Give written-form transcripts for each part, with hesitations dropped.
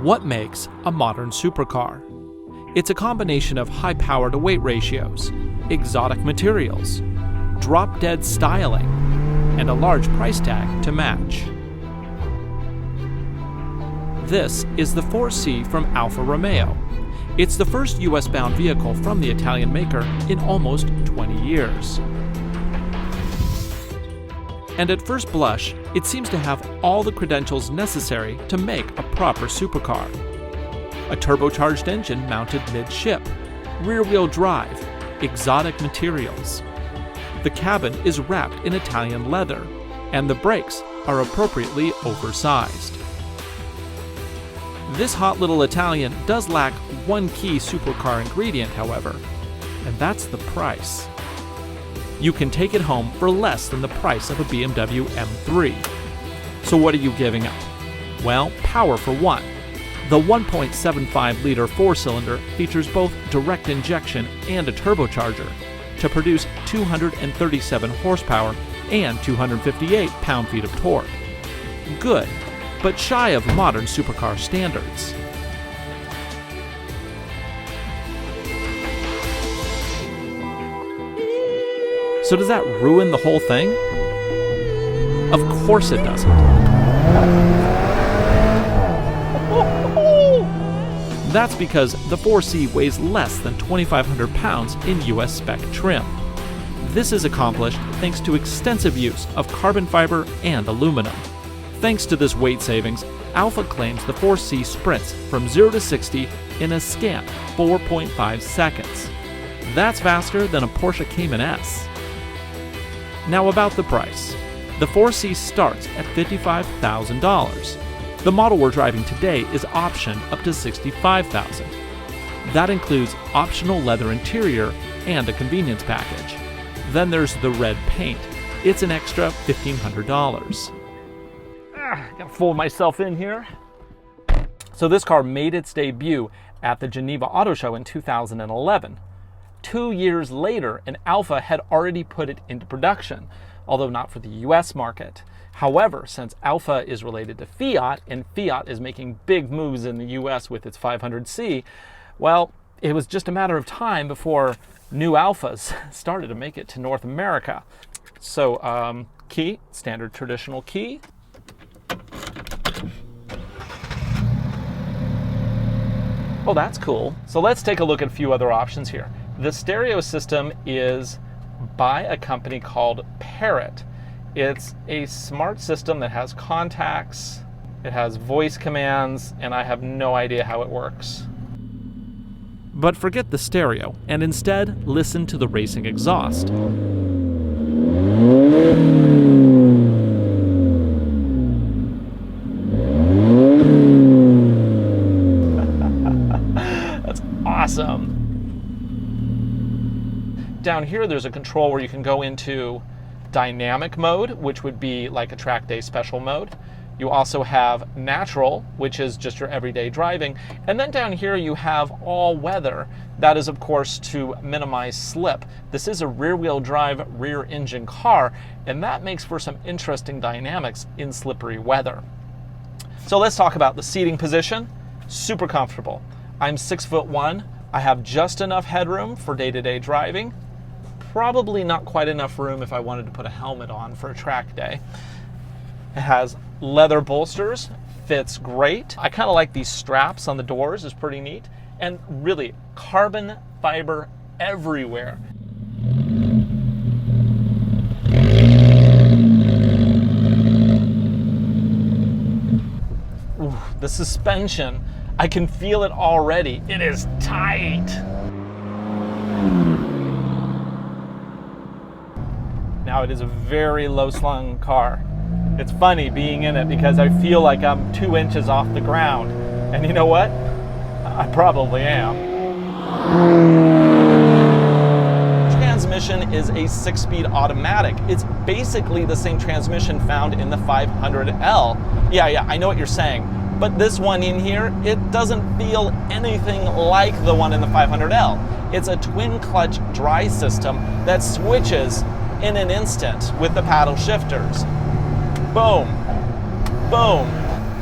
What makes a modern supercar? It's a combination of high power to weight ratios, exotic materials, drop-dead styling, and a large price tag to match. This is the 4C from Alfa Romeo. It's the first US-bound vehicle from the Italian maker in almost 20 years. And at first blush, it seems to have all the credentials necessary to make a proper supercar. A turbocharged engine mounted mid-ship, rear-wheel drive, exotic materials. The cabin is wrapped in Italian leather, and the brakes are appropriately oversized. This hot little Italian does lack one key supercar ingredient, however, and that's the price. You can take it home for less than the price of a BMW M3. So what are you giving up? Well, power for one. The 1.75-liter four-cylinder features both direct injection and a turbocharger to produce 237 horsepower and 258 pound-feet of torque. Good, but shy of modern supercar standards. So does that ruin the whole thing? Of course it doesn't. That's because the 4C weighs less than 2,500 pounds in US spec trim. This is accomplished thanks to extensive use of carbon fiber and aluminum. Thanks to this weight savings, Alfa claims the 4C sprints from 0 to 60 in a scant 4.5 seconds. That's faster than a Porsche Cayman S. Now about the price. The 4C starts at $55,000. The model we're driving today is optioned up to $65,000. That includes optional leather interior and a convenience package. Then there's the red paint. It's an extra $1,500. Gotta fold myself in here. So this car made its debut at the Geneva Auto Show in 2011. 2 years later, and Alfa had already put it into production, although not for the US market. However, since Alfa is related to Fiat, and Fiat is making big moves in the US with its 500C, well, it was just a matter of time before new Alfas started to make it to North America. So, key, standard traditional key. Oh, that's cool. So let's take a look at a few other options here. The stereo system is by a company called Parrot. It's a smart system that has contacts, it has voice commands, and I have no idea how it works. But forget the stereo, and instead listen to the racing exhaust. That's awesome. Down here, there's a control where you can go into dynamic mode, which would be like a track day special mode. You also have natural, which is just your everyday driving. And then down here, you have all weather. That is, of course, to minimize slip. This is a rear-wheel drive, rear-engine car, and that makes for some interesting dynamics in slippery weather. So let's talk about the seating position. Super comfortable. I'm 6'1". I have just enough headroom for day-to-day driving. Probably not quite enough room if I wanted to put a helmet on for a track day. It has leather bolsters, fits great. I kind of like these straps on the doors, is pretty neat. And really, carbon fiber everywhere. Ooh, the suspension, I can feel it already. It is tight. Now it is a very low-slung car. It's funny being in it because I feel like I'm 2 inches off the ground. And you know what? I probably am. Transmission is a 6-speed automatic. It's basically the same transmission found in the 500L. Yeah, I know what you're saying. But this one in here, it doesn't feel anything like the one in the 500L. It's a twin-clutch drive system that switches in an instant with the paddle shifters. Boom, boom,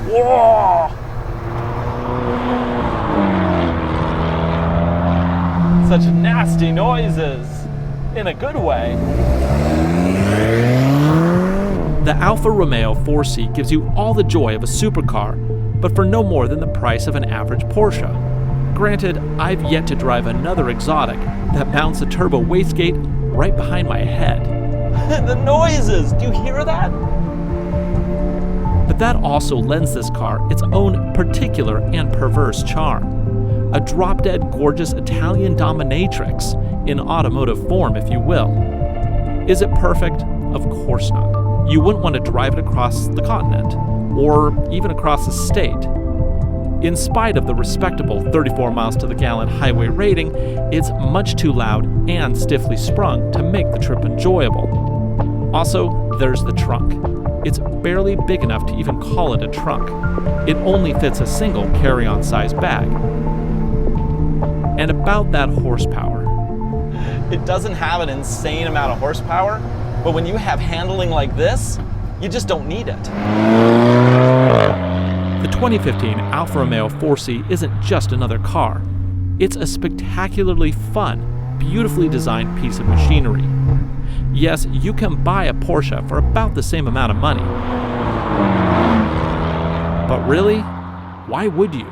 whoa! such nasty noises. In a good way. The Alfa Romeo 4C gives you all the joy of a supercar, but for no more than the price of an average Porsche. Granted, I've yet to drive another exotic that mounts a turbo wastegate right behind my head. The noises! Do you hear that? But that also lends this car its own particular and perverse charm. A drop-dead gorgeous Italian dominatrix, in automotive form, if you will. Is it perfect? Of course not. You wouldn't want to drive it across the continent, or even across the state. In spite of the respectable 34 miles to the gallon highway rating, it's much too loud and stiffly sprung to make the trip enjoyable. Also, there's the trunk. It's barely big enough to even call it a trunk. It only fits a single carry-on size bag. And about that horsepower. It doesn't have an insane amount of horsepower, but when you have handling like this, you just don't need it. The 2015 Alfa Romeo 4C isn't just another car. It's a spectacularly fun, beautifully designed piece of machinery. Yes, you can buy a Porsche for about the same amount of money. But really, why would you?